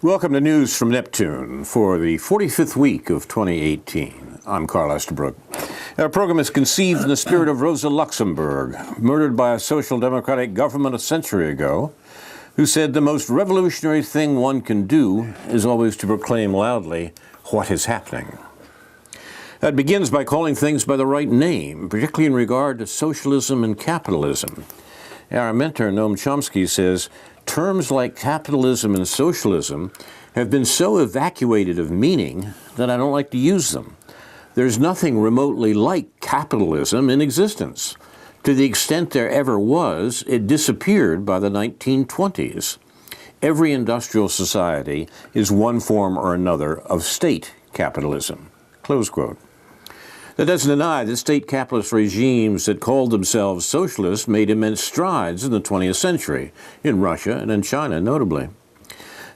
Welcome to News from Neptune for the 45th week of 2018. I'm Carl Estabrook. Our program is conceived in the spirit of Rosa Luxemburg, murdered by a social democratic government a century ago, who said the most revolutionary thing one can do is always to proclaim loudly what is happening. That begins by calling things by the right name, particularly in regard to socialism and capitalism. Our mentor, Noam Chomsky, says, terms like capitalism and socialism have been so evacuated of meaning that I don't like to use them. There's nothing remotely like capitalism in existence. To the extent there ever was, it disappeared by the 1920s. Every industrial society is one form or another of state capitalism. Close quote. That doesn't deny that state capitalist regimes that called themselves socialist made immense strides in the 20th century, in Russia and in China notably.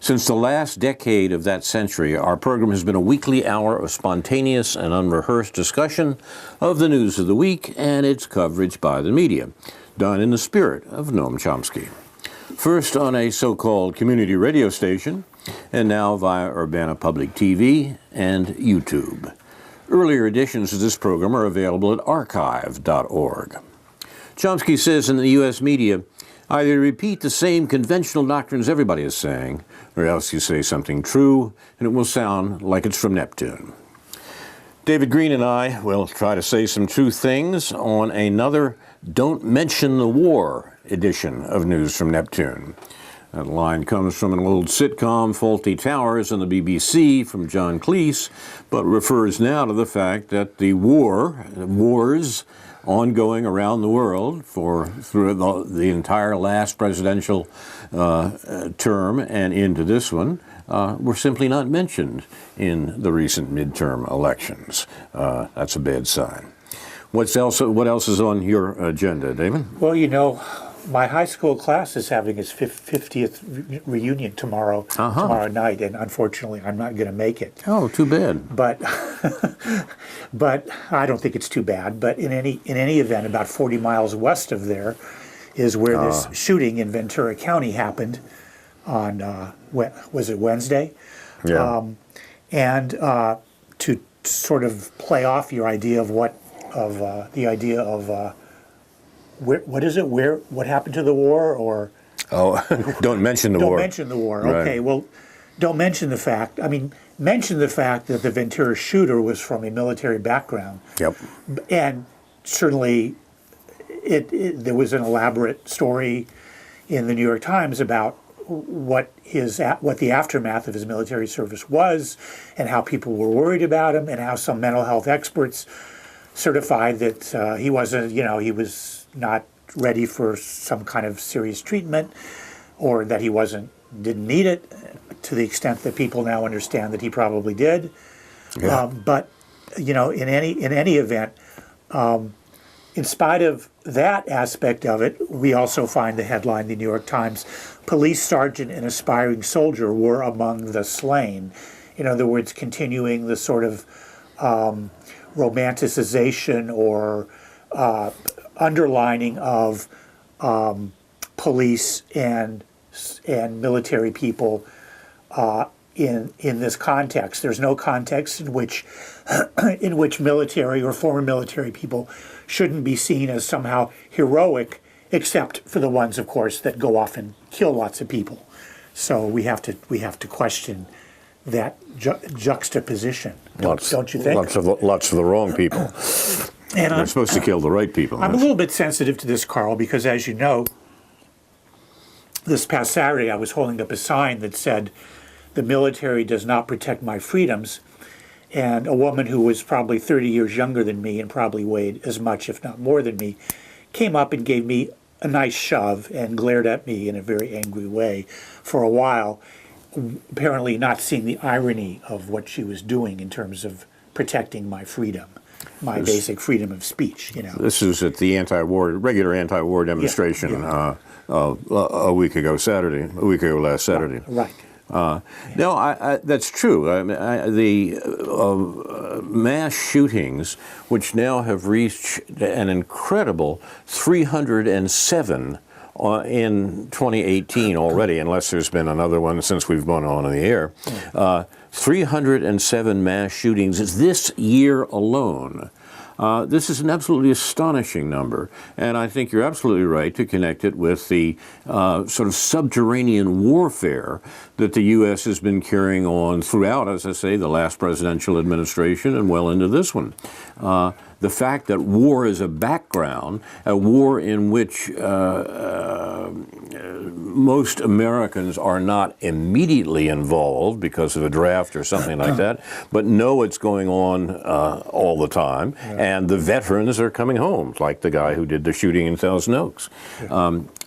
Since the last decade of that century, our program has been a weekly hour of spontaneous and unrehearsed discussion of the news of the week and its coverage by the media, done in the spirit of Noam Chomsky. First on a so-called community radio station, and now via Urbana Public TV and YouTube. Earlier editions of this program are available at archive.org. Chomsky says in the U.S. media, either repeat the same conventional doctrines everybody is saying, or else you say something true, and it will sound like it's from Neptune. David Green and I will try to say some true things on another Don't Mention the War edition of News from Neptune. That line comes from an old sitcom, Fawlty Towers, on the BBC from John Cleese, but refers now to the fact that the wars ongoing around the world through the entire last presidential term and into this one were simply not mentioned in the recent midterm elections. That's a bad sign. What else is on your agenda, David? Well, you know, my high school class is having its 50th reunion tomorrow night, and unfortunately, I'm not going to make it. Oh, too bad. But I don't think it's too bad. But in any event, about 40 miles west of there is where this shooting in Ventura County happened on was it Wednesday? Yeah. And to sort of play off your idea of what happened to the war, or don't mention the war. Don't mention the war. Right. Okay, well, don't mention the fact. I mean, mention the fact that the Ventura shooter was from a military background. Yep. And certainly, there was an elaborate story in the New York Times about what the aftermath of his military service was, and how people were worried about him, and how some mental health experts certified that he wasn't, he was not ready for some kind of serious treatment, or that he didn't need it, to the extent that people now understand that he probably did. Yeah. But in any event, in spite of that aspect of it, we also find the headline in the New York Times: police sergeant and aspiring soldier were among the slain. In other words, continuing the sort of romanticization or underlining of police and military people in this context. There's no context in which military or former military people shouldn't be seen as somehow heroic, except for the ones, of course, that go off and kill lots of people. So we have to question that juxtaposition. Don't you think? Lots of the wrong people. And they're supposed to kill the right people. I'm a little bit sensitive to this, Carl, because as you know, this past Saturday I was holding up a sign that said, "The military does not protect my freedoms." And a woman who was probably 30 years younger than me and probably weighed as much, if not more than me, came up and gave me a nice shove and glared at me in a very angry way for a while, apparently not seeing the irony of what she was doing in terms of protecting my freedom. My basic freedom of speech, This was at the regular anti-war demonstration a week ago last Saturday. Right. No, that's true. The mass shootings, which now have reached an incredible 307 in 2018 already, unless there's been another one since we've gone on the air. 307 mass shootings this year alone. This is an absolutely astonishing number, and I think you're absolutely right to connect it with the sort of subterranean warfare that the U.S. has been carrying on throughout, as I say, the last presidential administration and well into this one. The fact that war is a background, a war in which most Americans are not immediately involved because of a draft or something like that, but know it's going on all the time, and the veterans are coming home, like the guy who did the shooting in Thousand Oaks.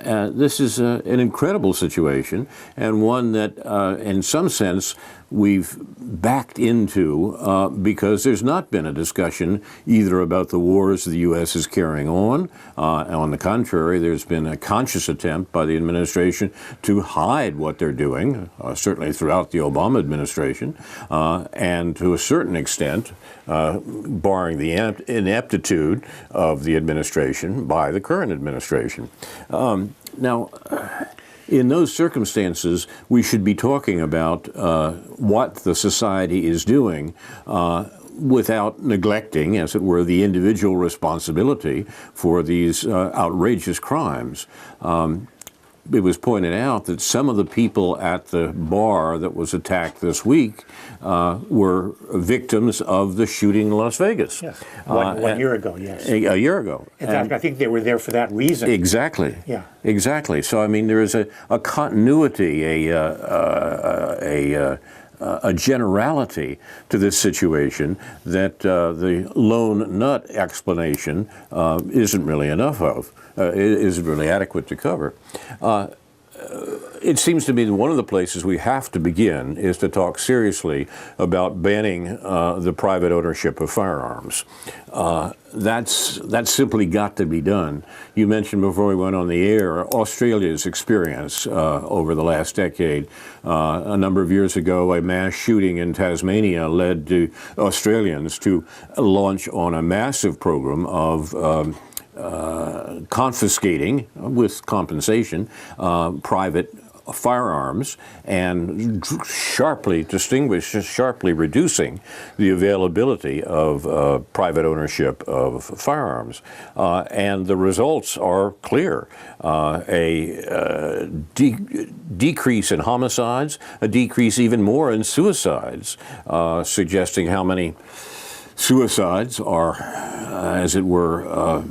This is an incredible situation, and one that, in some sense, we've backed into because there's not been a discussion either about the wars the U.S. is carrying on. On the contrary, there's been a conscious attempt by the administration to hide what they're doing, certainly throughout the Obama administration, and to a certain extent, barring the ineptitude of the administration by the current administration. Now, in those circumstances, we should be talking about what the society is doing without neglecting, as it were, the individual responsibility for these outrageous crimes. It was pointed out that some of the people at the bar that was attacked this week were victims of the shooting in Las Vegas. Yes, one year ago, yes. A year ago. In fact, I think they were there for that reason. Exactly. Yeah. Exactly. So, I mean, there is a continuity, a generality to this situation that the lone nut explanation isn't really enough of, isn't really adequate to cover. It seems to me that one of the places we have to begin is to talk seriously about banning the private ownership of firearms. That's simply got to be done. You mentioned before we went on the air Australia's experience over the last decade. A number of years ago, a mass shooting in Tasmania led to Australians to launch on a massive program of confiscating, with compensation, private firearms and sharply reducing the availability of private ownership of firearms. And the results are clear. A decrease in homicides, a decrease even more in suicides, suggesting how many suicides are, as it were,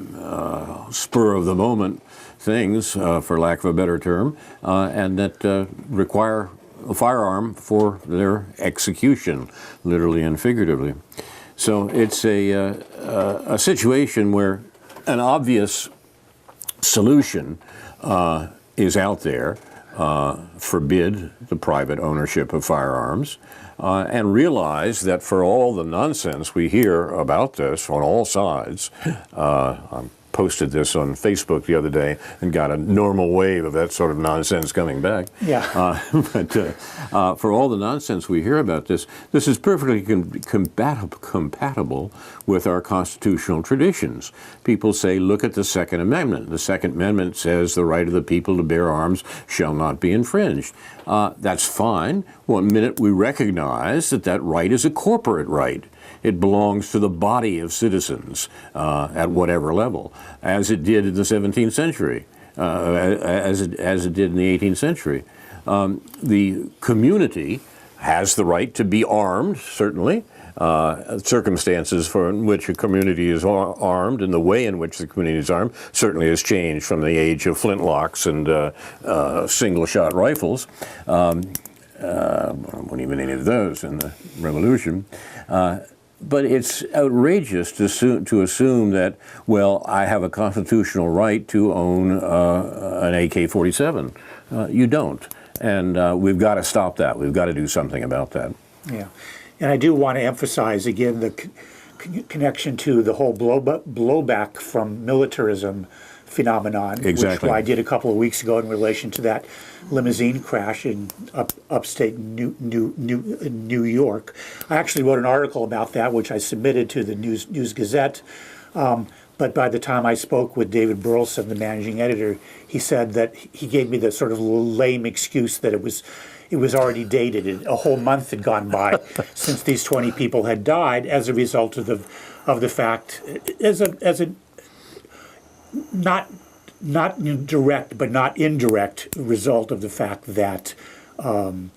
spur of the moment things, for lack of a better term, and that require a firearm for their execution, literally and figuratively. So it's a situation where an obvious solution is out there. Forbid the private ownership of firearms, and realize that for all the nonsense we hear about this on all sides, I posted this on Facebook the other day and got a normal wave of that sort of nonsense coming back. Yeah. But for all the nonsense we hear about this is perfectly compatible with our constitutional traditions. People say, look at the Second Amendment. The Second Amendment says the right of the people to bear arms shall not be infringed. That's fine. One minute we recognize that that right is a corporate right. It belongs to the body of citizens at whatever level, as it did in the 17th century, as it did in the 18th century. The community has the right to be armed, certainly. Circumstances in which a community is armed and the way in which the community is armed certainly has changed from the age of flintlocks and single-shot rifles. There weren't even any of those in the Revolution. But it's outrageous to assume that, well, I have a constitutional right to own an AK-47. You don't. And we've got to stop that. We've got to do something about that. Yeah. And I do want to emphasize, again, the connection to the whole blowback from militarism phenomenon, exactly. Which I did a couple of weeks ago in relation to that limousine crash in upstate New York. I actually wrote an article about that, which I submitted to the News Gazette. But But by the time I spoke with David Burleson, the managing editor, he said that he gave me the sort of lame excuse that it was already dated. A whole month had gone by since these 20 people had died as a result of the fact, as a not direct but not indirect result of the fact that an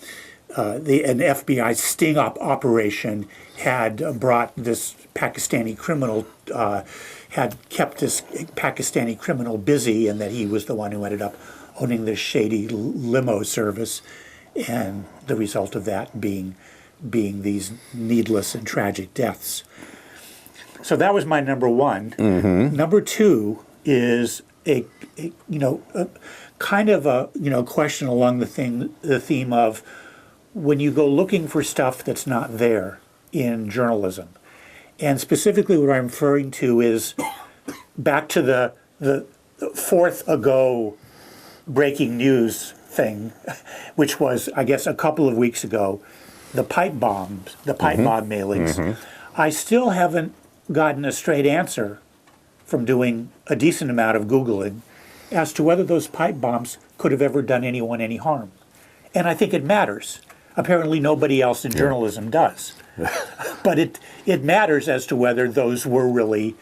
FBI sting-up operation had brought this Pakistani criminal, had kept this Pakistani criminal busy, and that he was the one who ended up owning this shady limo service, and the result of that being these needless and tragic deaths. So that was my number one. Mm-hmm. Number two is a kind of a question along the theme of when you go looking for stuff that's not there in journalism. And specifically what I'm referring to is back to the fourth ago breaking news thing, which was, I guess, a couple of weeks ago, the pipe bomb mailings. Mm-hmm. I still haven't gotten a straight answer from doing a decent amount of Googling as to whether those pipe bombs could have ever done anyone any harm. And I think it matters. Apparently nobody else in journalism does. But it matters as to whether those were really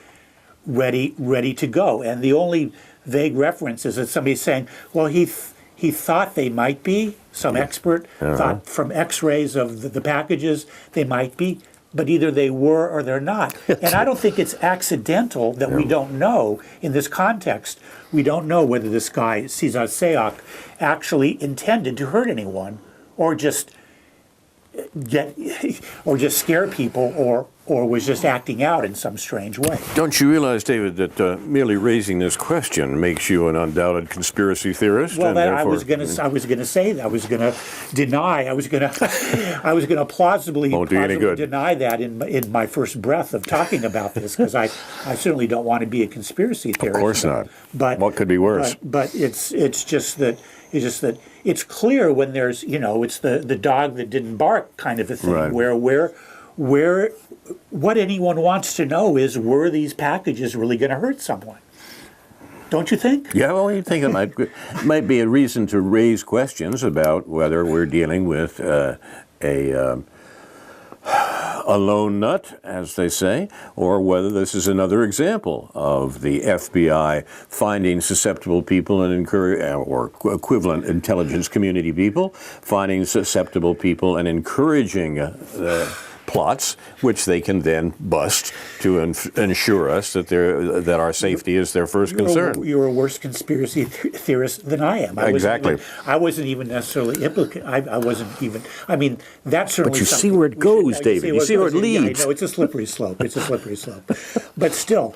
ready to go. And the only vague reference is that somebody's saying, well, he thought they might be. Some expert thought from X-rays of the packages they might be. But either they were or they're not. And I don't think it's accidental that we don't know in this context. We don't know whether this guy, Cesar Sayoc, actually intended to hurt anyone or just scare people or was just acting out in some strange way. Don't you realize, David, that merely raising this question makes you an undoubted conspiracy theorist? Well, and I was going to say that. I was going to deny. I was going to plausibly deny that in my first breath of talking about this, because I certainly don't want to be a conspiracy theorist. Of course not. But what could be worse? But it's just that it's clear when there's it's the dog that didn't bark kind of a thing, right. where what anyone wants to know is, were these packages really going to hurt someone? Don't you think? Yeah, well, you think it might be a reason to raise questions about whether we're dealing with a lone nut, as they say, or whether this is another example of the FBI finding susceptible people and or equivalent intelligence community people, finding susceptible people and encouraging plots, which they can then bust to ensure us that our safety is their first concern. You're a worse conspiracy theorist than I am. Exactly. I wasn't even necessarily implicated. I wasn't even. I mean, that's certainly. But you see where it goes, David. You see where it leads. Yeah, I know, it's a slippery slope. But still,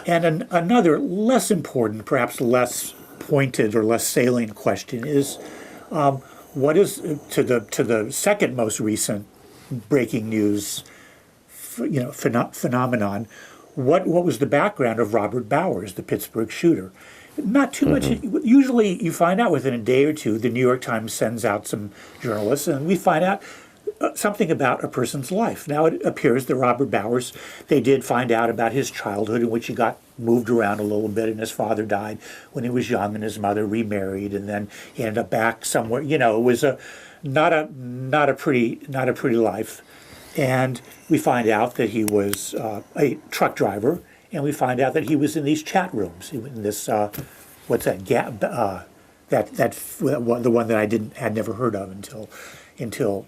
and another less important, perhaps less pointed or less salient question is, what is to the second most recent breaking news, phenomenon. What was the background of Robert Bowers, the Pittsburgh shooter? Not too much. Usually, you find out within a day or two. The New York Times sends out some journalists, and we find out something about a person's life. Now, it appears that Robert Bowers, they did find out about his childhood, in which he got moved around a little bit, and his father died when he was young, and his mother remarried, and then he ended up back somewhere. It was not a pretty life. And we find out that he was a truck driver, and we find out that he was in these chat rooms, in this what's that the one that I had never heard of until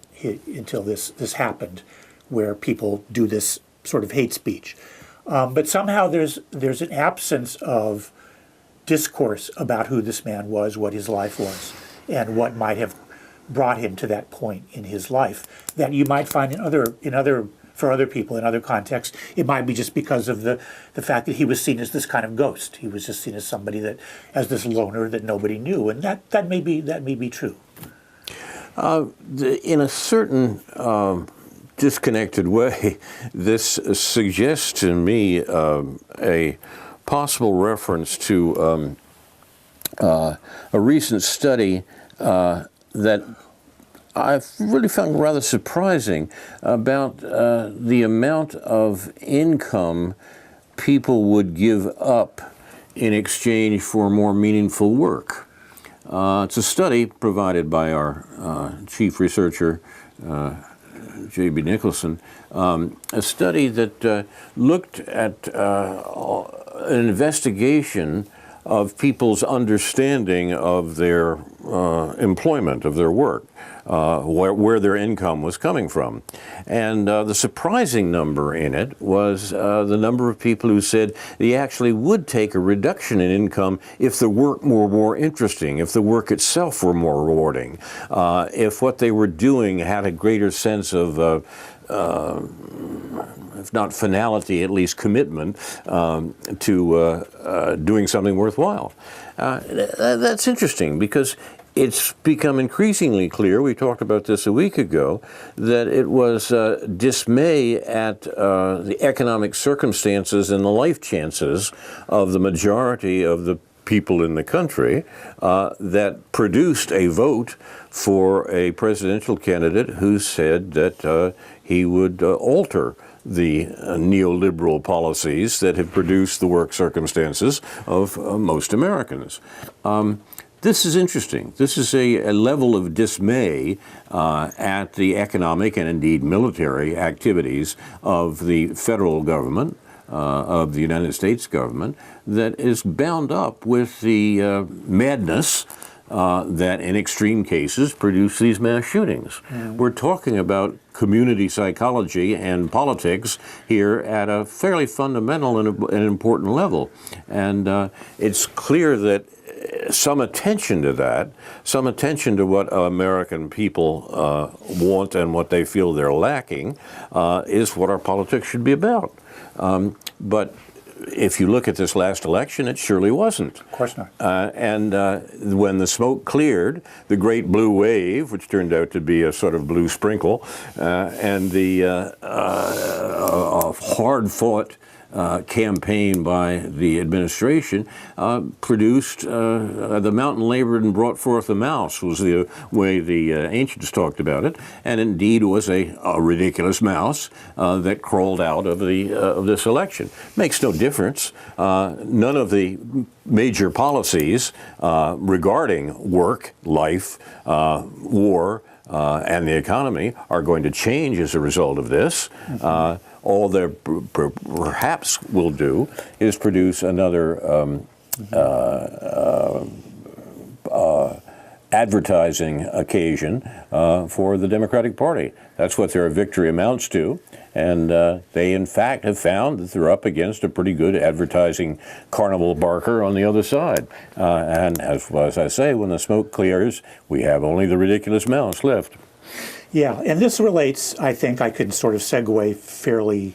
this happened, where people do this sort of hate speech. But somehow there's an absence of discourse about who this man was, what his life was, and what might have brought him to that point in his life that you might find for other people in other contexts. It might be just because of the fact that he was seen as this kind of ghost. He was just seen as somebody as this loner that nobody knew, and that may be true. In a certain disconnected way, this suggests to me a possible reference to a recent study that I've really found rather surprising about the amount of income people would give up in exchange for more meaningful work. It's a study provided by our chief researcher, J.B. Nicholson, a study that looked at an investigation of people's understanding of their employment, of their work, where their income was coming from. And the surprising number in it was the number of people who said they actually would take a reduction in income if the work were more interesting, if the work itself were more rewarding, if what they were doing had a greater sense of if not finality, at least commitment to doing something worthwhile. That's interesting because it's become increasingly clear, we talked about this a week ago, that it was dismay at the economic circumstances and the life chances of the majority of the people in the country that produced a vote for a presidential candidate who said that he would alter the neoliberal policies that have produced the work circumstances of most Americans. This is interesting. This is a level of dismay at the economic and indeed military activities of the federal government, of the United States government, that is bound up with the madness that in extreme cases produce these mass shootings. We're talking about community psychology and politics here at a fairly fundamental and important level. And it's clear that some attention to that, some attention to what American people want and what they feel they're lacking, is what our politics should be about. But if you look at this last election, it surely wasn't. Of course not. And when the smoke cleared, the great blue wave, which turned out to be a sort of blue sprinkle, and the hard-fought campaign by the administration produced the mountain labored and brought forth a mouse, was the way the ancients talked about it, and indeed was a ridiculous mouse that crawled out of this election. Makes no difference. None of the major policies regarding work, life, war, and the economy are going to change as a result of this. All they perhaps will do is produce another advertising occasion for the Democratic Party. That's what their victory amounts to. And they, in fact, have found that they're up against a pretty good advertising carnival barker on the other side. And as I say, when the smoke clears, we have only the ridiculous mouse left. Yeah, and this relates, I think, I could sort of segue fairly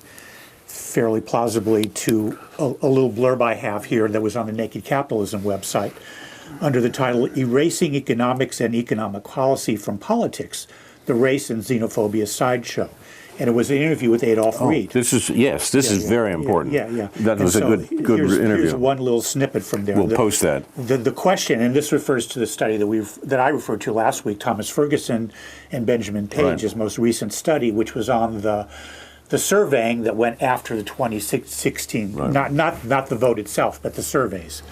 plausibly to a little blurb I have here that was on the Naked Capitalism website under the title, Erasing Economics and Economic Policy from Politics, the Race and Xenophobia Sideshow. And it was an interview with Adolph Reed. This is very important. Yeah. That was a good interview. Here's one little snippet from there. We'll post that. The question, and this refers to the study that I referred to last week, Thomas Ferguson and Benjamin Page's most recent study, which was on the surveying that went after the 2016, not the vote itself, but the surveys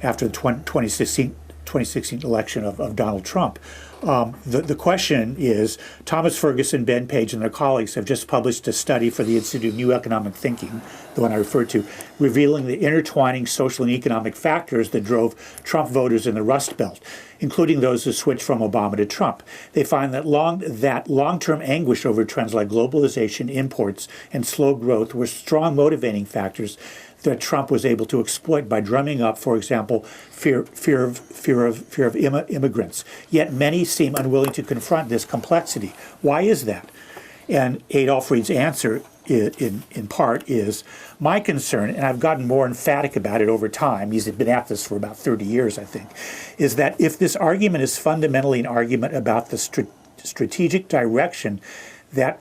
after the 2016 election of Donald Trump. The question is, Thomas Ferguson, Ben Page, and their colleagues have just published a study for the Institute of New Economic Thinking, the one I referred to, revealing the intertwining social and economic factors that drove Trump voters in the Rust Belt, including those who switched from Obama to Trump. They find that long-term anguish over trends like globalization, imports, and slow growth were strong motivating factors that Trump was able to exploit by drumming up, for example, fear of immigrants. Yet many seem unwilling to confront this complexity. Why is that? And Adolph Reed's answer, in part, is my concern, and I've gotten more emphatic about it over time. He's been at this for about 30 years, I think, is that if this argument is fundamentally an argument about the strategic direction that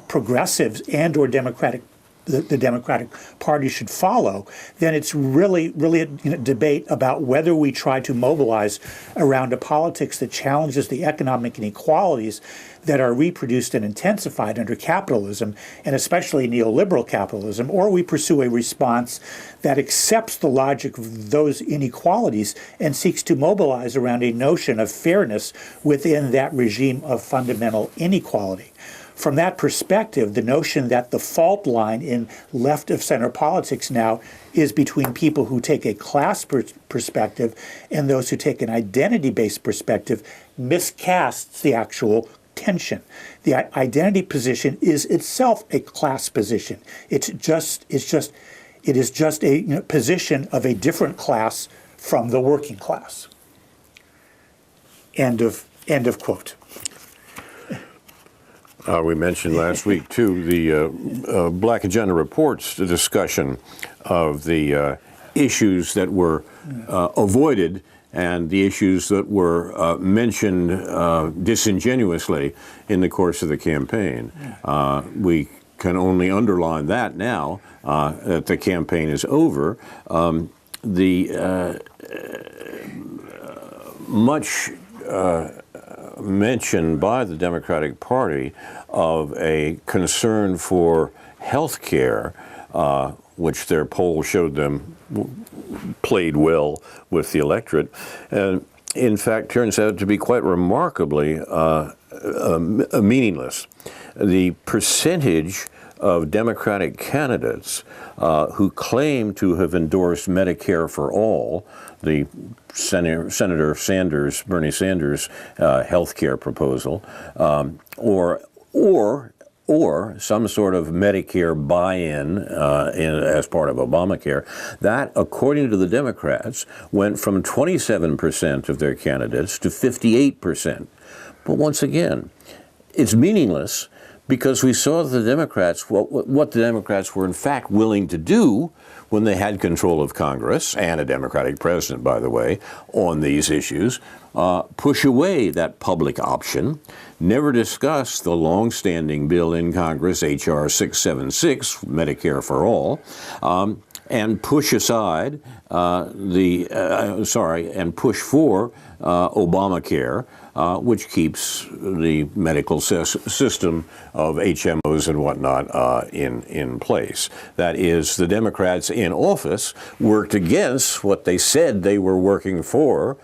progressives and/or the Democratic Party should follow, then it's really a debate about whether we try to mobilize around a politics that challenges the economic inequalities that are reproduced and intensified under capitalism, and especially neoliberal capitalism, or we pursue a response that accepts the logic of those inequalities and seeks to mobilize around a notion of fairness within that regime of fundamental inequality. From that perspective, the notion that the fault line in left-of-center politics now is between people who take a class perspective and those who take an identity-based perspective miscasts the actual tension. The identity position is itself a class position. It is just a position of a different class from the working class. End of quote. We mentioned last week, too, the Black Agenda Report's discussion of the issues that were avoided and the issues that were mentioned disingenuously in the course of the campaign. We can only underline that now that the campaign is over. Much mention by the Democratic Party of a concern for health care, which their poll showed them played well with the electorate, and in fact turns out to be quite remarkably meaningless. The percentage of Democratic candidates who claim to have endorsed Medicare for all, the Senator Sanders, Bernie Sanders health care proposal, or some sort of Medicare buy-in as part of Obamacare, that, according to the Democrats, went from 27% of their candidates to 58%. But once again, it's meaningless because we saw the Democrats, what the Democrats were in fact willing to do when they had control of Congress, and a Democratic president, by the way, on these issues, push away that public option, never discuss the long-standing bill in Congress, H.R. 676, Medicare for All, and push aside and push for Obamacare, which keeps the medical system of HMOs and whatnot in place. That is, the Democrats in office worked against what they said they were working for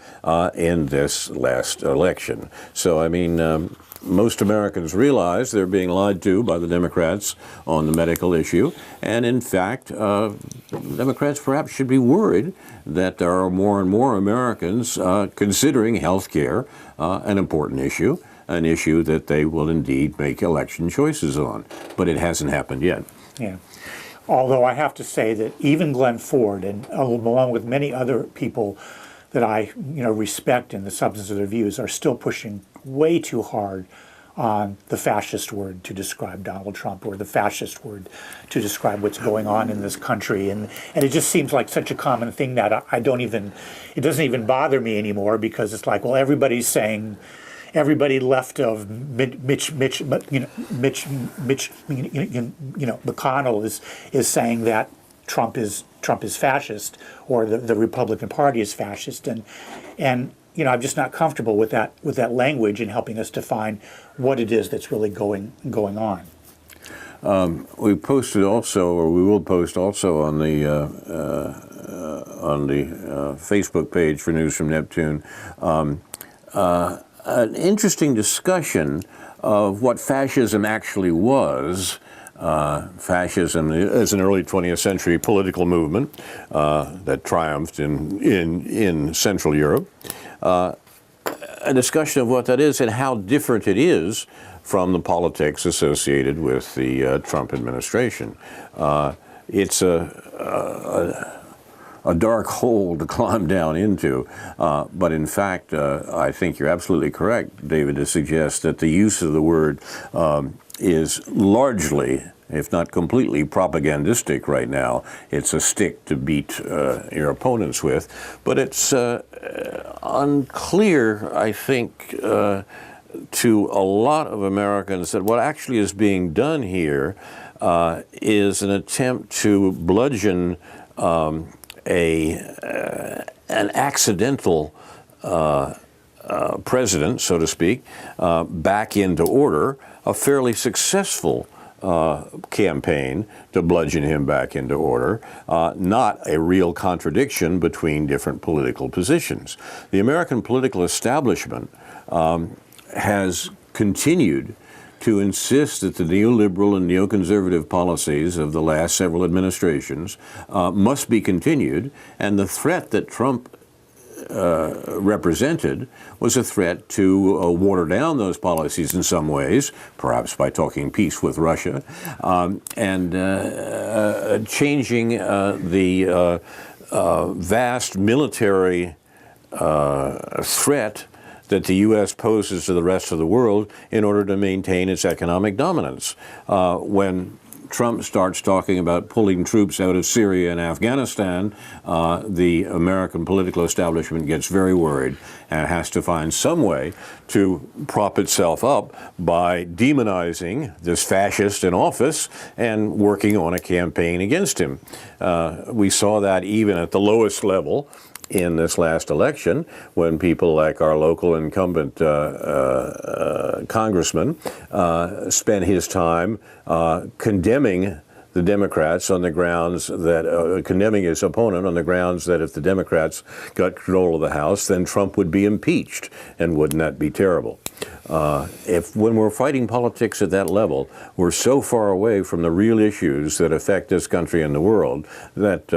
in this last election. So, I mean, most Americans realize they're being lied to by the Democrats on the medical issue, and in fact, Democrats perhaps should be worried that there are more and more Americans considering health care an important issue, an issue that they will indeed make election choices on. But it hasn't happened yet. Yeah. Although I have to say that even Glenn Ford, and along with many other people that I respect in the substance of their views, are still pushing way too hard on the fascist word to describe Donald Trump, or the fascist word to describe what's going on in this country. And it just seems like such a common thing that it doesn't even bother me anymore, because it's like, well, everybody's saying, everybody left of Mitch McConnell is saying that Trump is fascist, or the Republican Party is fascist, and I'm just not comfortable with that language in helping us define what it is that's really going on. We posted also, or we will post also on the Facebook page for News from Neptune, an interesting discussion of what fascism actually was. Fascism is an early 20th century political movement that triumphed in Central Europe. A discussion of what that is and how different it is from the politics associated with the Trump administration. It's a dark hole to climb down into, but in fact, I think you're absolutely correct, David, to suggest that the use of the word is largely, if not completely, propagandistic right now. It's a stick to beat your opponents with, but it's unclear, I think, to a lot of Americans that what actually is being done here is an attempt to bludgeon an accidental president, so to speak, back into order, a fairly successful campaign to bludgeon him back into order, not a real contradiction between different political positions. The American political establishment has continued to insist that the neoliberal and neoconservative policies of the last several administrations must be continued, and the threat that Trump represented was a threat to water down those policies in some ways, perhaps by talking peace with Russia, and changing the vast military threat that the U.S. poses to the rest of the world in order to maintain its economic dominance. When Trump starts talking about pulling troops out of Syria and Afghanistan, the American political establishment gets very worried and has to find some way to prop itself up by demonizing this fascist in office and working on a campaign against him. We saw that even at the lowest level in this last election, when people like our local incumbent congressman spent his time condemning the Democrats on the grounds that, condemning his opponent on the grounds that if the Democrats got control of the House, then Trump would be impeached, and wouldn't that be terrible? When we're fighting politics at that level, we're so far away from the real issues that affect this country and the world that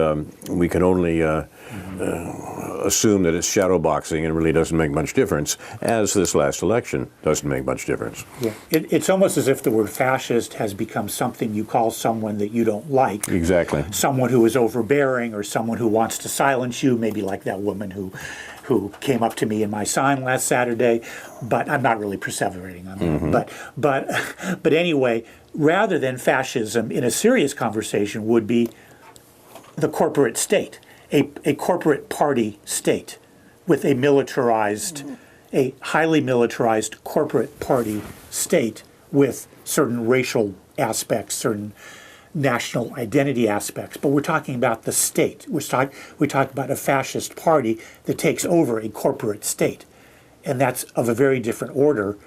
we can only assume that it's shadow boxing and really doesn't make much difference, as this last election doesn't make much difference. Yeah. It's almost as if the word fascist has become something you call someone that you don't like. Exactly. Someone who is overbearing, or someone who wants to silence you, maybe like that woman who came up to me in my sign last Saturday, but I'm not really perseverating on that. But anyway, rather than fascism in a serious conversation would be the corporate state, a corporate party state with a militarized, a highly militarized corporate party state with certain racial aspects, certain national identity aspects, but we're talking about the state. We're talking about a fascist party that takes over a corporate state, and that's of a very different order.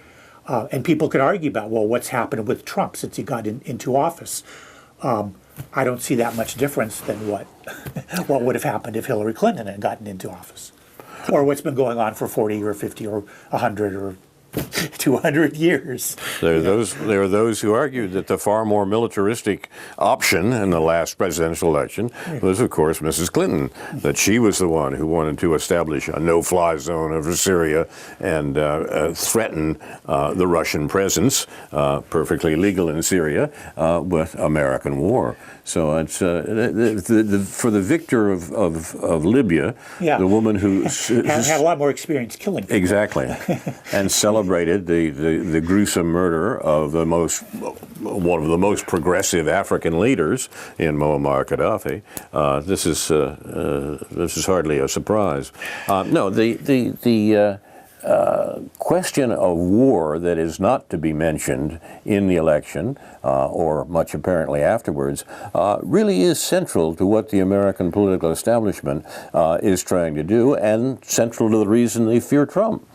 And people could argue about, well, what's happened with Trump since he got into office? I don't see that much difference than what would have happened if Hillary Clinton had gotten into office, or what's been going on for 40 or 50 or 100 or 200 years. There are those who argued that the far more militaristic option in the last presidential election was, of course, Mrs. Clinton, that she was the one who wanted to establish a no-fly zone over Syria and threaten the Russian presence, perfectly legal in Syria, with American war. So it's for the victor of Libya, the woman who had a lot more experience killing people. Exactly, and celebrated the gruesome murder of one of the most progressive African leaders in Muammar Gaddafi. This is hardly a surprise. No, the question of war that is not to be mentioned in the election, or much apparently afterwards, really is central to what the American political establishment is trying to do, and central to the reason they fear Trump.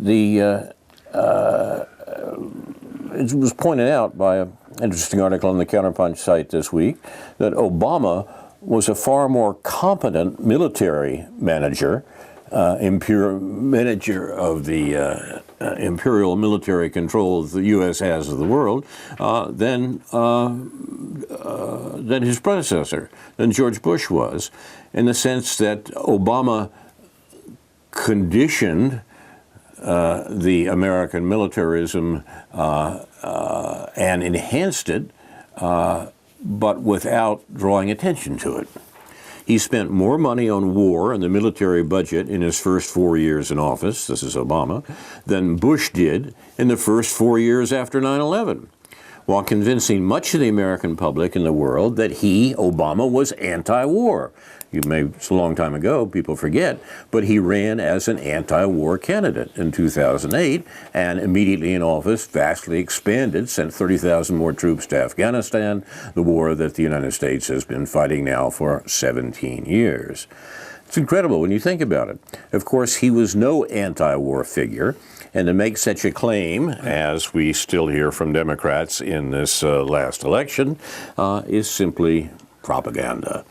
It was pointed out by an interesting article on the Counterpunch site this week that Obama was a far more competent military manager, manager of the imperial military control the U.S. has of the world, than his predecessor, than George Bush was, in the sense that Obama conditioned the American militarism and enhanced it, but without drawing attention to it. He spent more money on war and the military budget in his first 4 years in office, this is Obama, than Bush did in the first 4 years after 9/11, while convincing much of the American public and the world that he, Obama, was anti-war. It's a long time ago, people forget, but he ran as an anti-war candidate in 2008, and immediately in office vastly expanded, sent 30,000 more troops to Afghanistan, the war that the United States has been fighting now for 17 years. It's incredible when you think about it. Of course, he was no anti-war figure, and to make such a claim, as we still hear from Democrats in this last election, is simply propaganda.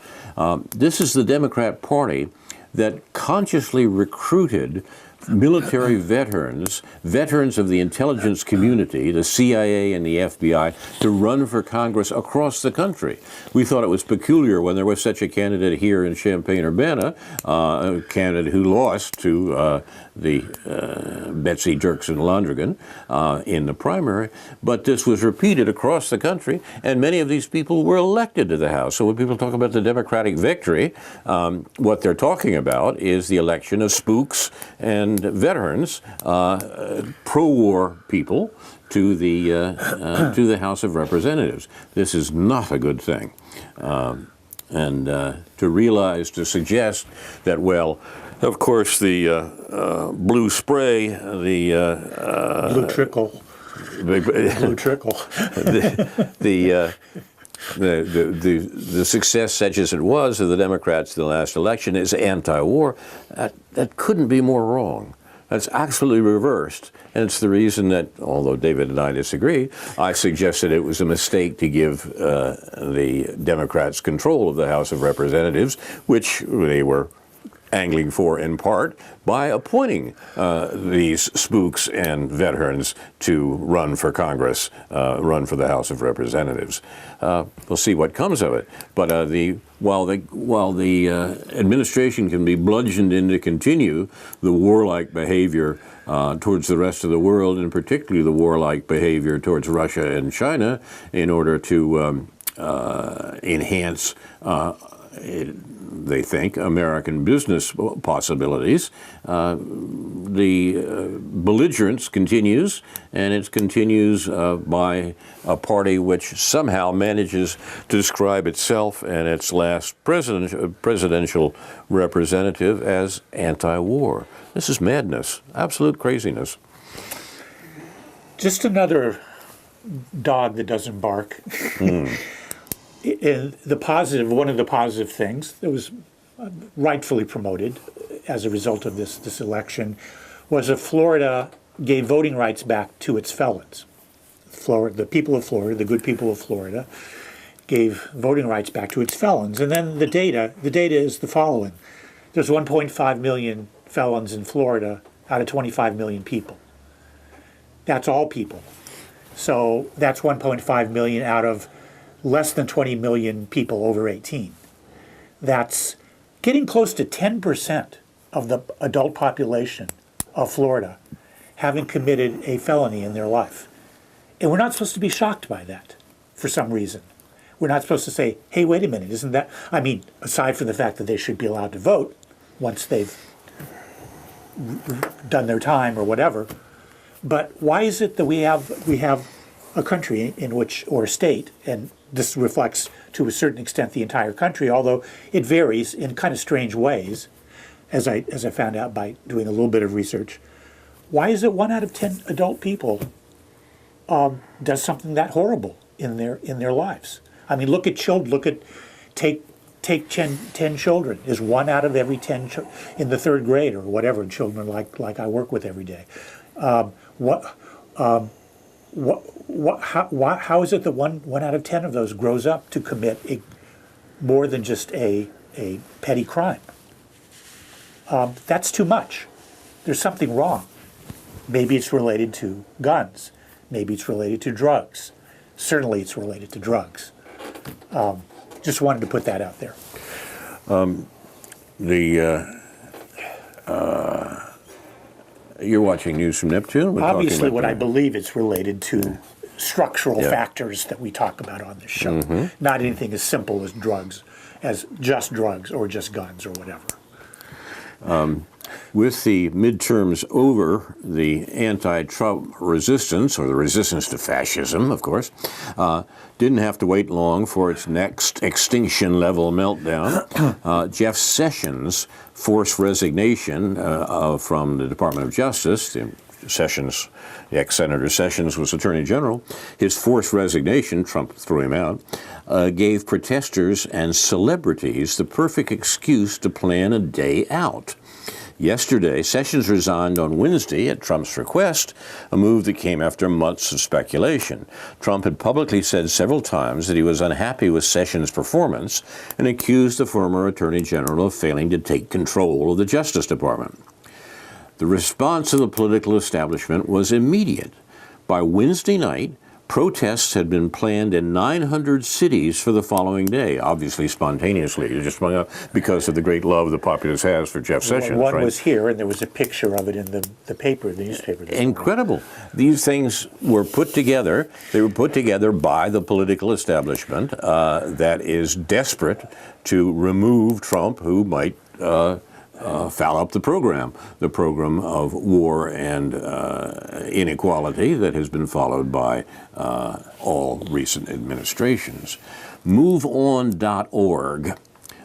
This is the Democrat Party that consciously recruited military veterans of the intelligence community, the CIA and the FBI, to run for Congress across the country. We thought it was peculiar when there was such a candidate here in Champaign-Urbana, a candidate who lost to Betsy Dirksen-Londrigan in the primary, but this was repeated across the country, and many of these people were elected to the House. So when people talk about the Democratic victory, what they're talking about is the election of spooks and veterans, pro-war people, to the House of Representatives. This is not a good thing. And to suggest that, well, of course, the blue spray, the Blue trickle. Blue trickle. The success, such as it was, of the Democrats in the last election is anti-war. That couldn't be more wrong. That's absolutely reversed, and it's the reason that, although David and I disagree, I suggested it was a mistake to give the Democrats control of the House of Representatives, which they were angling for in part by appointing these spooks and veterans to run for Congress, run for the House of Representatives. We'll see what comes of it. But while the administration can be bludgeoned into continue the warlike behavior towards the rest of the world, and particularly the warlike behavior towards Russia and China, in order to enhance they think, American business possibilities. The belligerence continues, and it continues by a party which somehow manages to describe itself and its last presidential representative as anti-war. This is madness, absolute craziness. Just another dog that doesn't bark. And one of the positive things that was rightfully promoted as a result of this election was that Florida gave voting rights back to its felons. The people of Florida, the good people of Florida, gave voting rights back to its felons. And then the data is the following. There's 1.5 million felons in Florida out of 25 million people. That's all people. So that's 1.5 million out of less than 20 million people over 18. That's getting close to 10% of the adult population of Florida having committed a felony in their life. And we're not supposed to be shocked by that for some reason. We're not supposed to say, hey, wait a minute, isn't that, I mean, aside from the fact that they should be allowed to vote once they've done their time or whatever, but why is it that we have a country in which, or a state, and this reflects to a certain extent the entire country, although it varies in kind of strange ways, as I found out by doing a little bit of research. Why is it 1 out of 10 adult people does something that horrible in their lives? I mean, look at children. Take 10 children. Is 1 out of every 10 in the third grade or whatever? Children like I work with every day. How is it that one out of 10 of those grows up to commit more than just a petty crime? That's too much. There's something wrong. Maybe it's related to guns. Maybe it's related to drugs. Certainly it's related to drugs. Just wanted to put that out there. You're watching news from Neptune? Obviously, what I believe it's related to structural factors that we talk about on this show. Mm-hmm. Not anything as simple as drugs, as just drugs or just guns or whatever. With the midterms over, the anti-Trump resistance, or the resistance to fascism, of course, didn't have to wait long for its next extinction-level meltdown. Jeff Sessions' forced resignation from the Department of Justice, the Sessions, the ex-Senator Sessions, was Attorney General, his forced resignation, Trump threw him out, gave protesters and celebrities the perfect excuse to plan a day out. Yesterday, Sessions resigned on Wednesday at Trump's request, a move that came after months of speculation. Trump had publicly said several times that he was unhappy with Sessions' performance and accused the former Attorney General of failing to take control of the Justice Department. The response of the political establishment was immediate. By Wednesday night, protests had been planned in 900 cities for the following day, obviously spontaneously, just because of the great love the populace has for Jeff Sessions. One right? was here, and there was a picture of it in the paper, the newspaper. Incredible. These things were put together. They were put together by the political establishment that is desperate to remove Trump, who might foul up the program of war and inequality that has been followed by all recent administrations. MoveOn.org,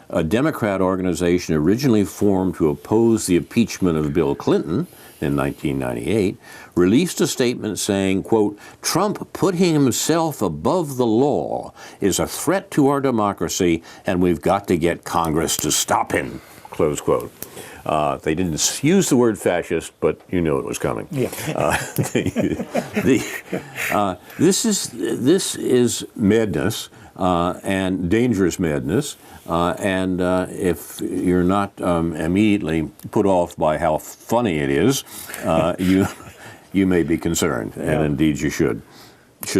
a Democrat organization originally formed to oppose the impeachment of Bill Clinton in 1998, released a statement saying, quote, "Trump putting himself above the law is a threat to our democracy, and we've got to get Congress to stop him," close quote. They didn't use the word fascist, but you knew it was coming. Yeah. This is madness and dangerous madness. And if you're not immediately put off by how funny it is, you may be concerned, and indeed you should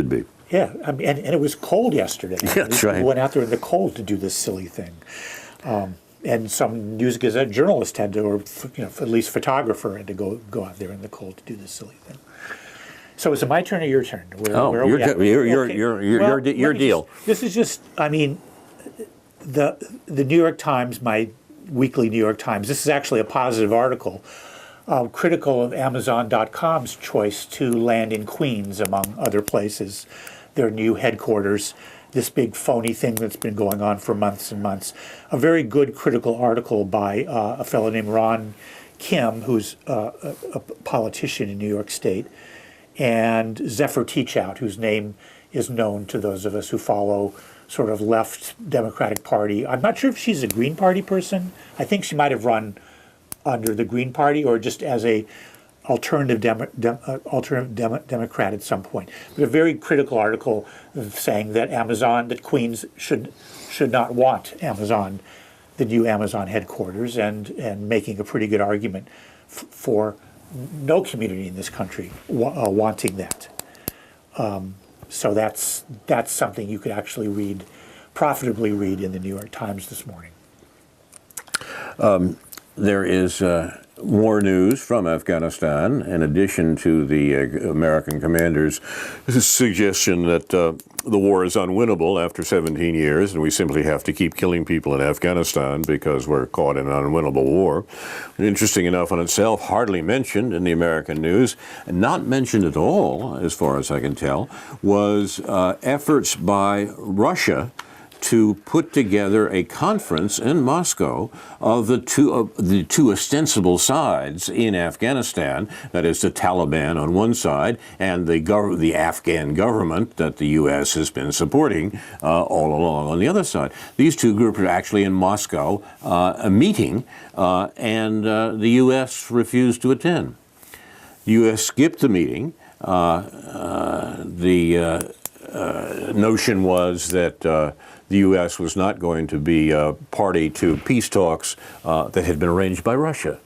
be. Yeah, I mean, and it was cold yesterday. That's right. We went out there in the cold to do this silly thing. And some News Gazette journalist had to, or at least photographer had to go out there in the cold to do this silly thing. So is it my turn or your turn? Your deal. This is just, I mean, the New York Times, my weekly New York Times, this is actually a positive article, critical of Amazon.com's choice to land in Queens, among other places, their new headquarters. This big phony thing that's been going on for months and months. A very good critical article by a fellow named Ron Kim, who's a politician in New York State, and Zephyr Teachout, whose name is known to those of us who follow sort of left Democratic Party. I'm not sure if she's a Green Party person. I think she might have run under the Green Party or just as a alternative Democrat at some point. But a very critical article saying that Queens should not want Amazon, the new Amazon headquarters, and making a pretty good argument for no community in this country wanting that. So that's something you could actually profitably read in the New York Times this morning. There is more news from Afghanistan, in addition to the American commander's suggestion that the war is unwinnable after 17 years, and we simply have to keep killing people in Afghanistan because we're caught in an unwinnable war. Interesting enough in itself, hardly mentioned in the American news, and not mentioned at all, as far as I can tell, was efforts by Russia to put together a conference in Moscow of the two ostensible sides in Afghanistan, that is the Taliban on one side and the Afghan government that the U.S. has been supporting all along on the other side. These two groups are actually in Moscow meeting, and the U.S. refused to attend. The U.S. skipped the meeting. The notion was that the U.S. was not going to be party to peace talks that had been arranged by Russia.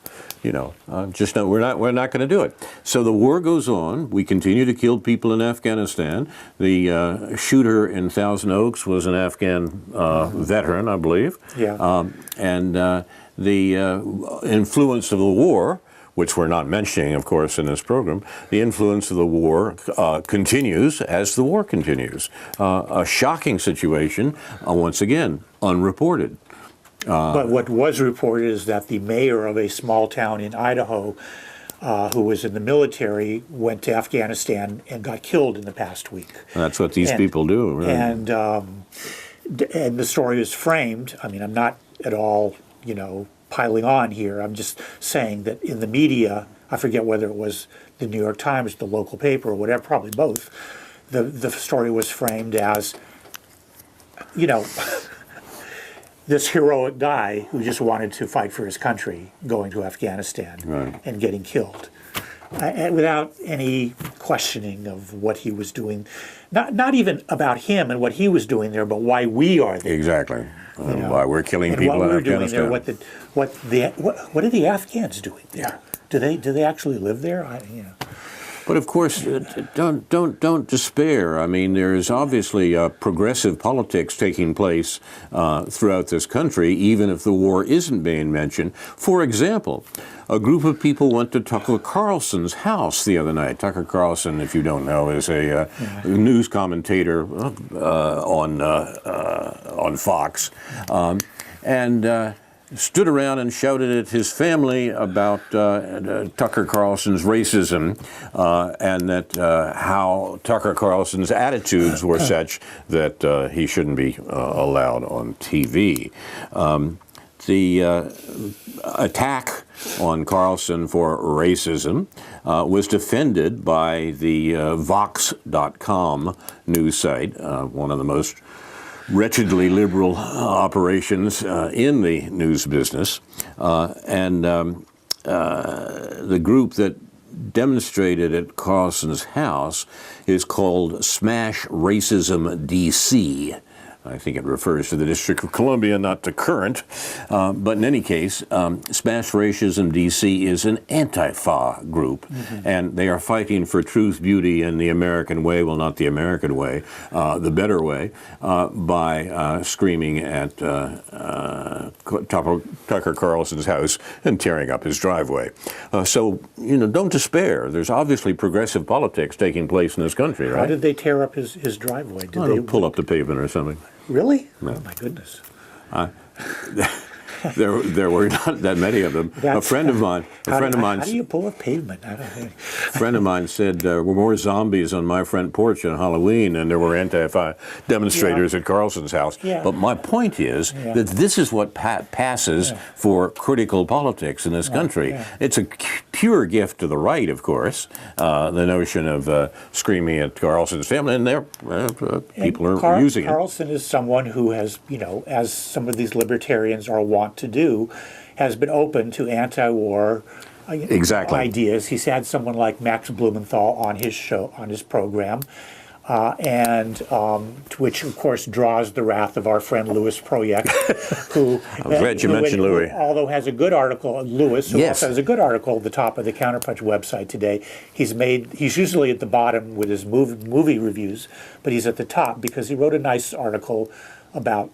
We're not going to do it. So the war goes on. We continue to kill people in Afghanistan. The shooter in Thousand Oaks was an Afghan veteran, I believe. Yeah. And the influence of the war, which we're not mentioning, of course, in this program, the influence of the war continues as the war continues. A shocking situation, once again, unreported. But what was reported is that the mayor of a small town in Idaho, who was in the military, went to Afghanistan and got killed in the past week. That's what these people do. Right? And the story is framed. I mean, I'm not at all, piling on here. I'm just saying that in the media, I forget whether it was the New York Times, the local paper, or whatever, probably both. The story was framed as, you know, this heroic guy who just wanted to fight for his country going to Afghanistan and getting killed. Without any questioning of what he was doing, not even about him and what he was doing there, but why we are there. Exactly. Why we're killing and people what in we're doing Afghanistan. there, what are the Afghans doing there? Do they actually live there? But of course, don't despair. I mean, there's obviously progressive politics taking place throughout this country, even if the war isn't being mentioned. For example, a group of people went to Tucker Carlson's house the other night. Tucker Carlson, if you don't know, is a news commentator on Fox, and stood around and shouted at his family about Tucker Carlson's racism and that how Tucker Carlson's attitudes were such that he shouldn't be allowed on TV. The attack on Carlson for racism was defended by the Vox.com news site, one of the most wretchedly liberal operations in the news business, and the group that demonstrated at Carlson's house is called Smash Racism DC. I think it refers to the District of Columbia, not to current. But in any case, Smash Racism DC is an Antifa group, and they are fighting for truth, beauty, and the American way, well, not the American way, the better way, by screaming at Tucker Carlson's house and tearing up his driveway. So, don't despair. There's obviously progressive politics taking place in this country, right? How did they tear up his driveway? Did they pull up the pavement or something? Really? No. Oh my goodness. There were not that many of them. A friend of mine. How do you pull a pavement? I don't think. A friend of mine said there were more zombies on my front porch on Halloween than there were Antifa demonstrators at Carlson's house. Yeah. But my point is that this is what passes for critical politics in this country. It's a pure gift to the right, of course, the notion of screaming at Carlson's family, and people are using it. Carlson is someone who has, as some of these libertarians are wont to do, has been open to anti-war ideas. He's had someone like Max Blumenthal on his show, on his program, which of course draws the wrath of our friend Louis Proyek, who I'm glad you mentioned Louis. Although has a good article, Louis, who also has a good article at the top of the Counterpunch website today. He's usually at the bottom with his movie reviews, but he's at the top because he wrote a nice article about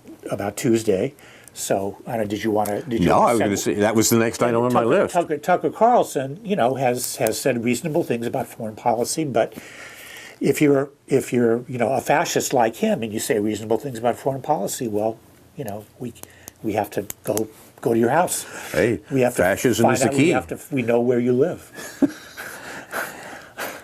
Tuesday. So, I don't know, did you want to? No, I was going to say that was the next item on my list. Tucker Carlson, has said reasonable things about foreign policy, but if you're a fascist like him and you say reasonable things about foreign policy, well, we have to go to your house. Hey, we have fascism is the key. We know where you live.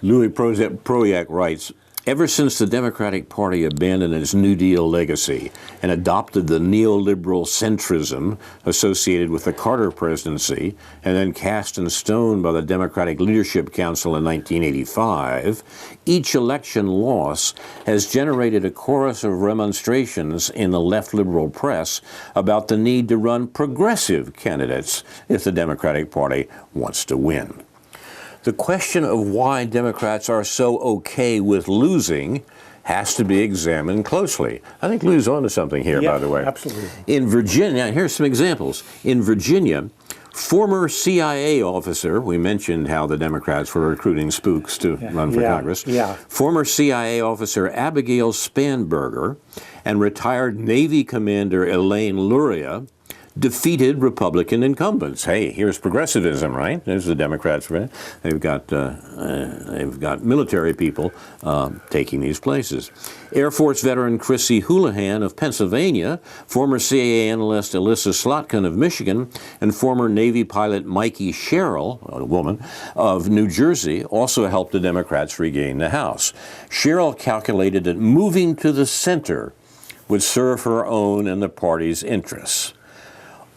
Louis Proyek writes, ever since the Democratic Party abandoned its New Deal legacy and adopted the neoliberal centrism associated with the Carter presidency and then cast in stone by the Democratic Leadership Council in 1985, each election loss has generated a chorus of remonstrations in the left liberal press about the need to run progressive candidates if the Democratic Party wants to win. The question of why Democrats are so okay with losing has to be examined closely. I think Lou's onto something here, by the way. Absolutely. In Virginia, here's some examples. In Virginia, former CIA officer, we mentioned how the Democrats were recruiting spooks to run for Congress. Former CIA officer Abigail Spanberger and retired Navy Commander Elaine Luria defeated Republican incumbents. Hey, here's progressivism, right? There's the Democrats. They've got military people taking these places. Air Force veteran Chrissy Houlihan of Pennsylvania, former CIA analyst Alyssa Slotkin of Michigan, and former Navy pilot Mikey Sherrill, a woman, of New Jersey, also helped the Democrats regain the House. Sherrill calculated that moving to the center would serve her own and the party's interests.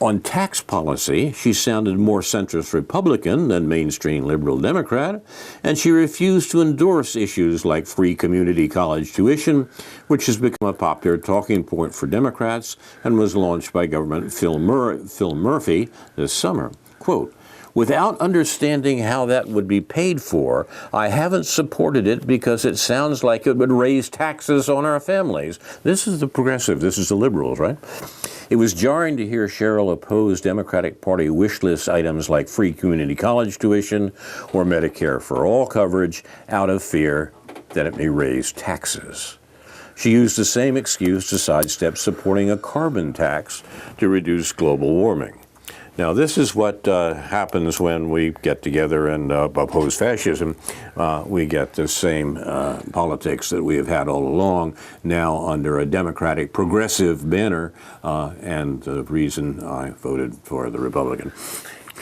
On tax policy, she sounded more centrist Republican than mainstream liberal Democrat, and she refused to endorse issues like free community college tuition, which has become a popular talking point for Democrats and was launched by Governor Phil Murphy this summer. Quote, "Without understanding how that would be paid for, I haven't supported it because it sounds like it would raise taxes on our families." This is the progressive, this is the liberals, right? It was jarring to hear Cheryl oppose Democratic Party wish list items like free community college tuition or Medicare for all coverage out of fear that it may raise taxes. She used the same excuse to sidestep supporting a carbon tax to reduce global warming. Now, this is what happens when we get together and oppose fascism. We get the same politics that we have had all along, now under a Democratic progressive banner, and the reason I voted for the Republican.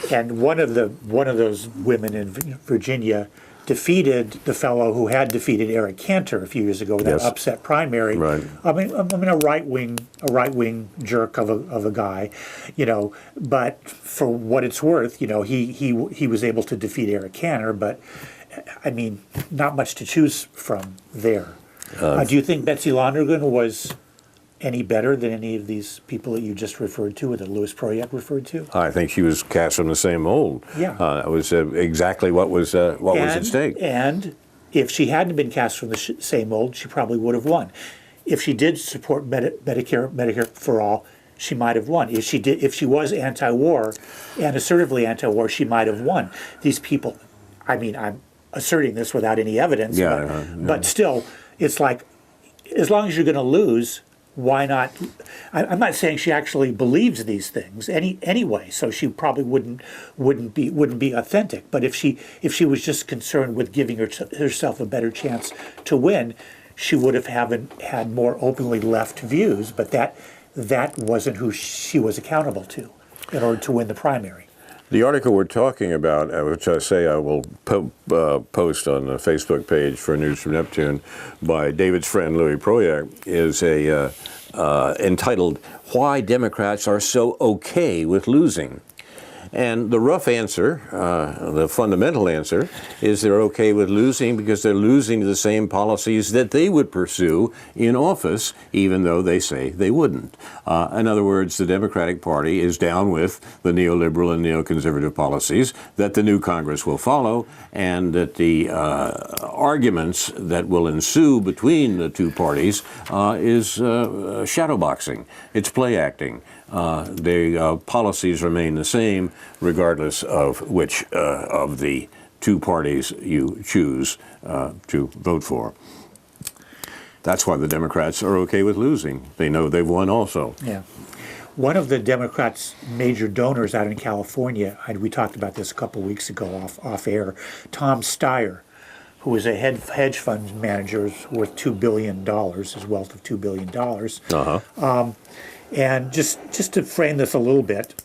And one of those women in Virginia defeated the fellow who had defeated Eric Cantor a few years ago with that upset primary. Right. I mean, a right wing jerk of a guy, you know. But for what it's worth, you know, he was able to defeat Eric Cantor. But I mean, not much to choose from there. Do you think Betsy Lonergan was any better than any of these people that you just referred to, or that Louis Proyek referred to? I think she was cast from the same mold. Yeah. It was exactly what was at stake. And if she hadn't been cast from the same mold, she probably would have won. If she did support Medicare for all, she might have won. If she was anti-war and assertively anti-war, she might have won. These people, I mean, I'm asserting this without any evidence, but still, it's like, as long as you're going to lose, why not? I'm not saying she actually believes these things anyway, so she probably wouldn't be authentic. But if she was just concerned with giving herself a better chance to win, she would have had more openly left views. But that wasn't who she was accountable to in order to win the primary. The article we're talking about, which I say I will post on the Facebook page for News from Neptune, by David's friend Louis Proyek, is entitled "Why Democrats Are So Okay with Losing." And the rough answer, the fundamental answer, is they're okay with losing because they're losing to the same policies that they would pursue in office, even though they say they wouldn't. In other words, the Democratic Party is down with the neoliberal and neoconservative policies that the new Congress will follow, and that the arguments that will ensue between the two parties is shadowboxing. It's play acting. The policies remain the same regardless of which of the two parties you choose to vote for. That's why the Democrats are okay with losing. They know they've won also. Yeah. One of the Democrats' major donors out in California, and we talked about this a couple of weeks ago off air, Tom Steyer, who is a hedge fund manager worth $2 billion, his wealth of $2 billion. And just to frame this a little bit,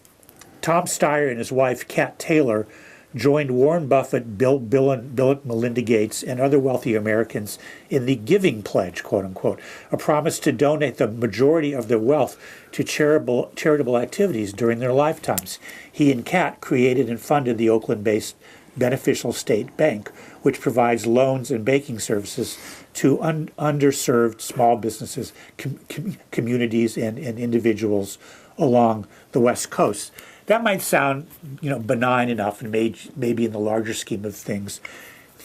Tom Steyer and his wife, Kat Taylor, joined Warren Buffett, Bill and Melinda Gates, and other wealthy Americans in the Giving Pledge, quote unquote, a promise to donate the majority of their wealth to charitable activities during their lifetimes. He and Kat created and funded the Oakland-based Beneficial State Bank, which provides loans and banking services to underserved small businesses, communities, and individuals along the West Coast. That might sound, benign enough, and maybe in the larger scheme of things,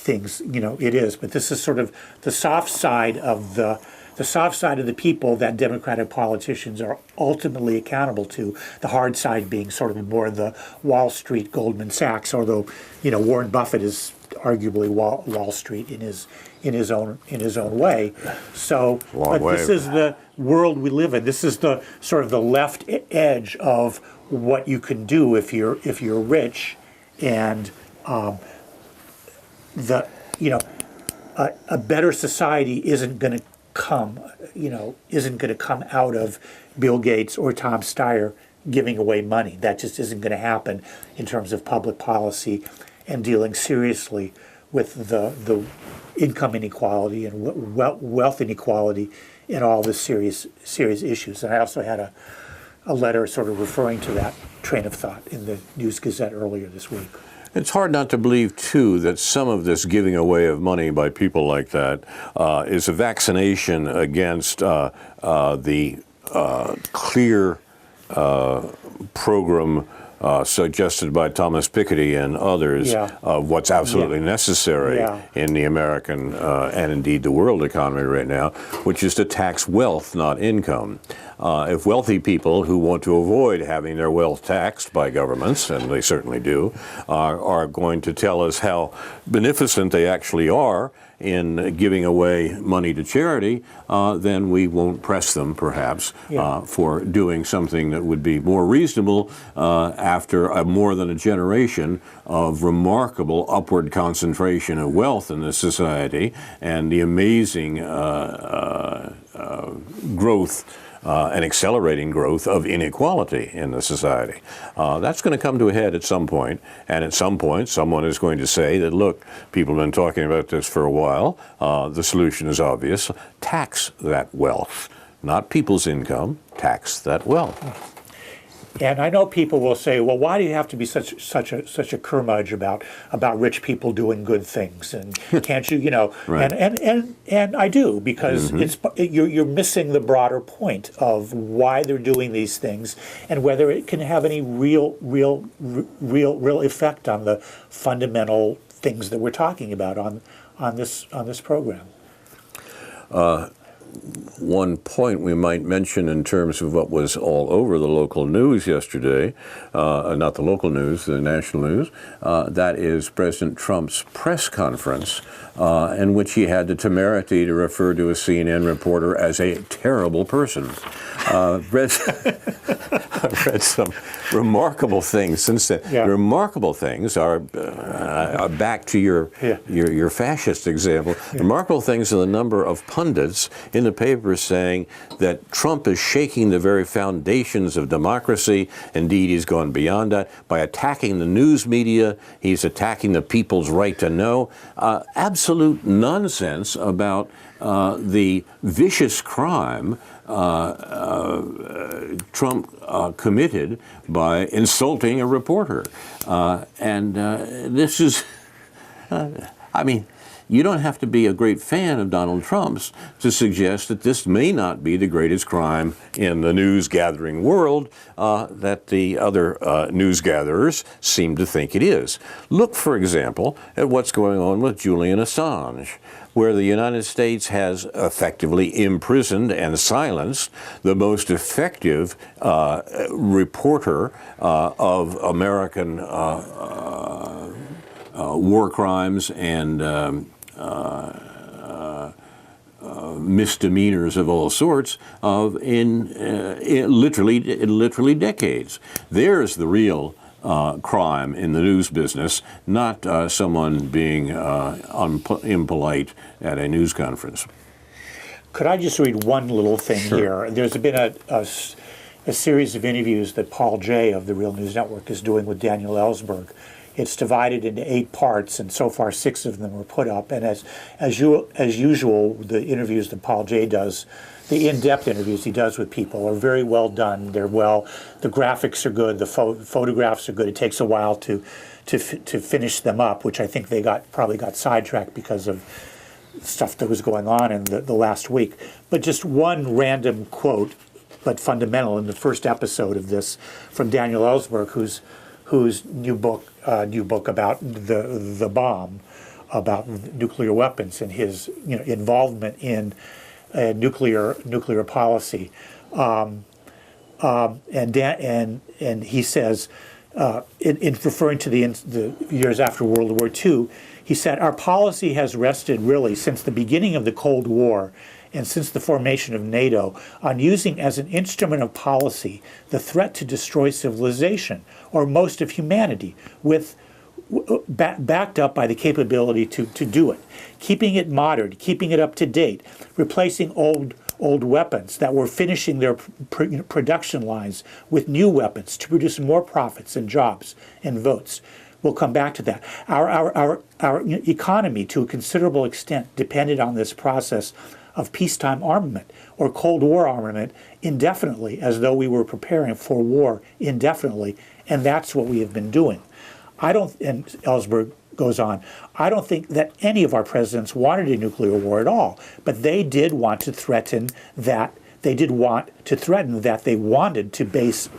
it is. But this is sort of the soft side of the people that Democratic politicians are ultimately accountable to. The hard side being sort of more the Wall Street, Goldman Sachs. Although, Warren Buffett is arguably Wall Street in his own way. So, this is the world we live in. This is the sort of the left edge of what you can do if you're rich, and a better society isn't going to come out of Bill Gates or Tom Steyer giving away money. That just isn't going to happen in terms of public policy and dealing seriously with the income inequality and wealth inequality and all the serious issues. And I also had a letter sort of referring to that train of thought in the News Gazette earlier this week. It's hard not to believe, too, that some of this giving away of money by people like that is a vaccination against the clear program suggested by Thomas Piketty and others of what's absolutely necessary in the American and indeed the world economy right now, which is to tax wealth, not income. If wealthy people who want to avoid having their wealth taxed by governments, and they certainly do, are going to tell us how beneficent they actually are in giving away money to charity, then we won't press them, perhaps, for doing something that would be more reasonable after more than a generation of remarkable upward concentration of wealth in this society and the amazing growth and accelerating growth of inequality in the society. That's going to come to a head at some point, and at some point someone is going to say that, look, people have been talking about this for a while, the solution is obvious, tax that wealth, not people's income, tax that wealth. And I know people will say, well, why do you have to be such a curmudge about rich people doing good things? And can't you, Right. and I do, because you're missing the broader point of why they're doing these things and whether it can have any real effect on the fundamental things that we're talking about on this program. One point we might mention in terms of what was all over the local news yesterday, not the local news, the national news, that is President Trump's press conference in which he had the temerity to refer to a CNN reporter as a terrible person. I've read some remarkable things since then. Yeah. The remarkable things are, back to your fascist example, remarkable things are the number of pundits in the papers saying that Trump is shaking the very foundations of democracy. Indeed, he's gone beyond that. By attacking the news media, he's attacking the people's right to know. Absolute nonsense about the vicious crime Trump committed by insulting a reporter. This is, you don't have to be a great fan of Donald Trump's to suggest that this may not be the greatest crime in the news-gathering world that the other news gatherers seem to think it is. Look, for example, at what's going on with Julian Assange, where the United States has effectively imprisoned and silenced the most effective reporter of American war crimes and misdemeanors of all sorts in literally decades. There's the real crime in the news business, not someone being impolite at a news conference. Could I just read one little thing here? There's been a series of interviews that Paul Jay of the Real News Network is doing with Daniel Ellsberg. It's divided into 8 parts, and so far 6 of them were put up. And as usual, the interviews that Paul Jay does, the in-depth interviews he does with people, are very well done. The graphics are good, the photographs are good. It takes a while to finish them up, which I think they probably got sidetracked because of stuff that was going on in the last week. But just one random quote, but fundamental, in the first episode of this from Daniel Ellsberg, whose new book about the bomb, about nuclear weapons and his involvement in nuclear policy, and he says, in referring to the years after World War II, he said, "Our policy has rested really since the beginning of the Cold War and since the formation of NATO on using as an instrument of policy the threat to destroy civilization, or most of humanity, backed up by the capability to do it, keeping it modern, keeping it up to date, replacing old weapons that were finishing their production lines with new weapons to produce more profits and jobs and votes, We'll come back to that. Our economy, to a considerable extent, depended on this process of peacetime armament or Cold War armament indefinitely, as though we were preparing for war indefinitely, and that's what we have been doing. And Ellsberg goes on, I don't think that any of our presidents wanted a nuclear war at all, but they did want to threaten that. They wanted to base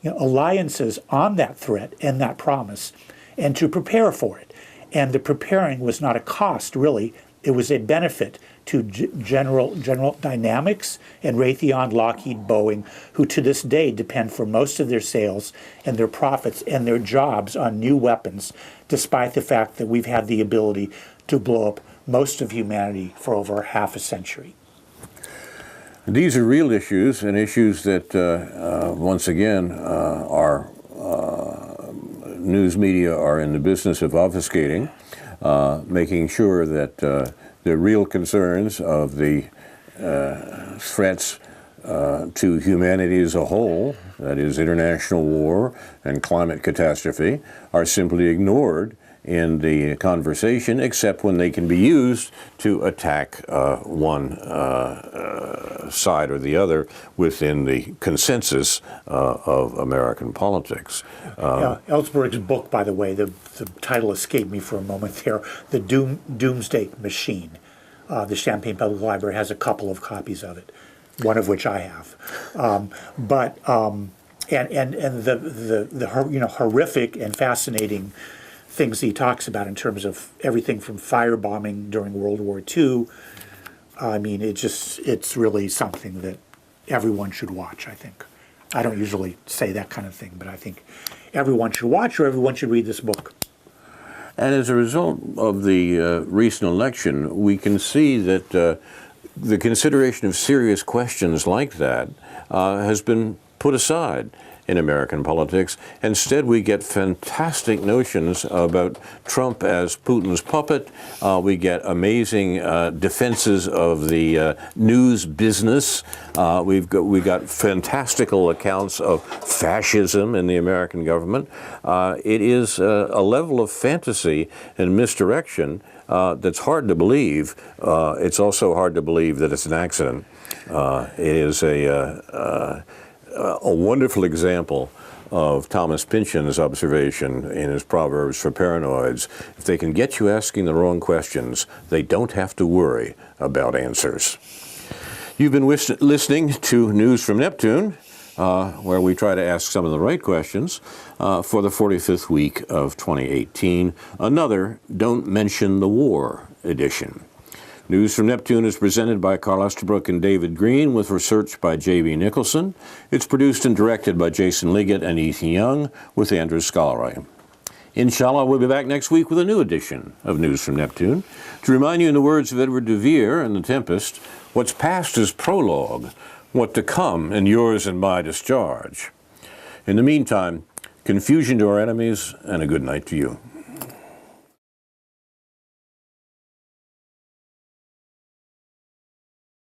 alliances on that threat and that promise, and to prepare for it. And the preparing was not a cost, really. It was a benefit to General Dynamics and Raytheon, Lockheed, Boeing, who to this day depend for most of their sales and their profits and their jobs on new weapons, despite the fact that we've had the ability to blow up most of humanity for over half a century. These are real issues, and issues that, once again, our news media are in the business of obfuscating, making sure that the real concerns of the threats to humanity as a whole, that is international war and climate catastrophe, are simply ignored in the conversation, except when they can be used to attack one side or the other within the consensus of American politics. Ellsberg's book, by the way, the title escaped me for a moment there, The Doomsday Machine. The Champaign Public Library has a couple of copies of it, one of which I have. And the horrific and fascinating things he talks about in terms of everything from firebombing during World War II. I mean, it's really something that everyone should watch, I think. I don't usually say that kind of thing, but I think everyone should watch or everyone should read this book. And as a result of the recent election, we can see that the consideration of serious questions like that has been put aside in American politics. Instead, we get fantastic notions about Trump as Putin's puppet. We get amazing defenses of the news business. We've got fantastical accounts of fascism in the American government. It is a level of fantasy and misdirection that's hard to believe. It's also hard to believe that it's an accident. It is a wonderful example of Thomas Pynchon's observation in his Proverbs for Paranoids. If they can get you asking the wrong questions, they don't have to worry about answers. You've been listening to News from Neptune, where we try to ask some of the right questions for the 45th week of 2018, another Don't Mention the War edition. News from Neptune is presented by Carl Estabrook and David Green, with research by J.B. Nicholson. It's produced and directed by Jason Liggett and Ethan Young, with Andrew Scollery. Inshallah, we'll be back next week with a new edition of News from Neptune. To remind you, in the words of Edward de Vere in The Tempest, what's past is prologue, what to come endures in my discharge. In the meantime, confusion to our enemies, and a good night to you.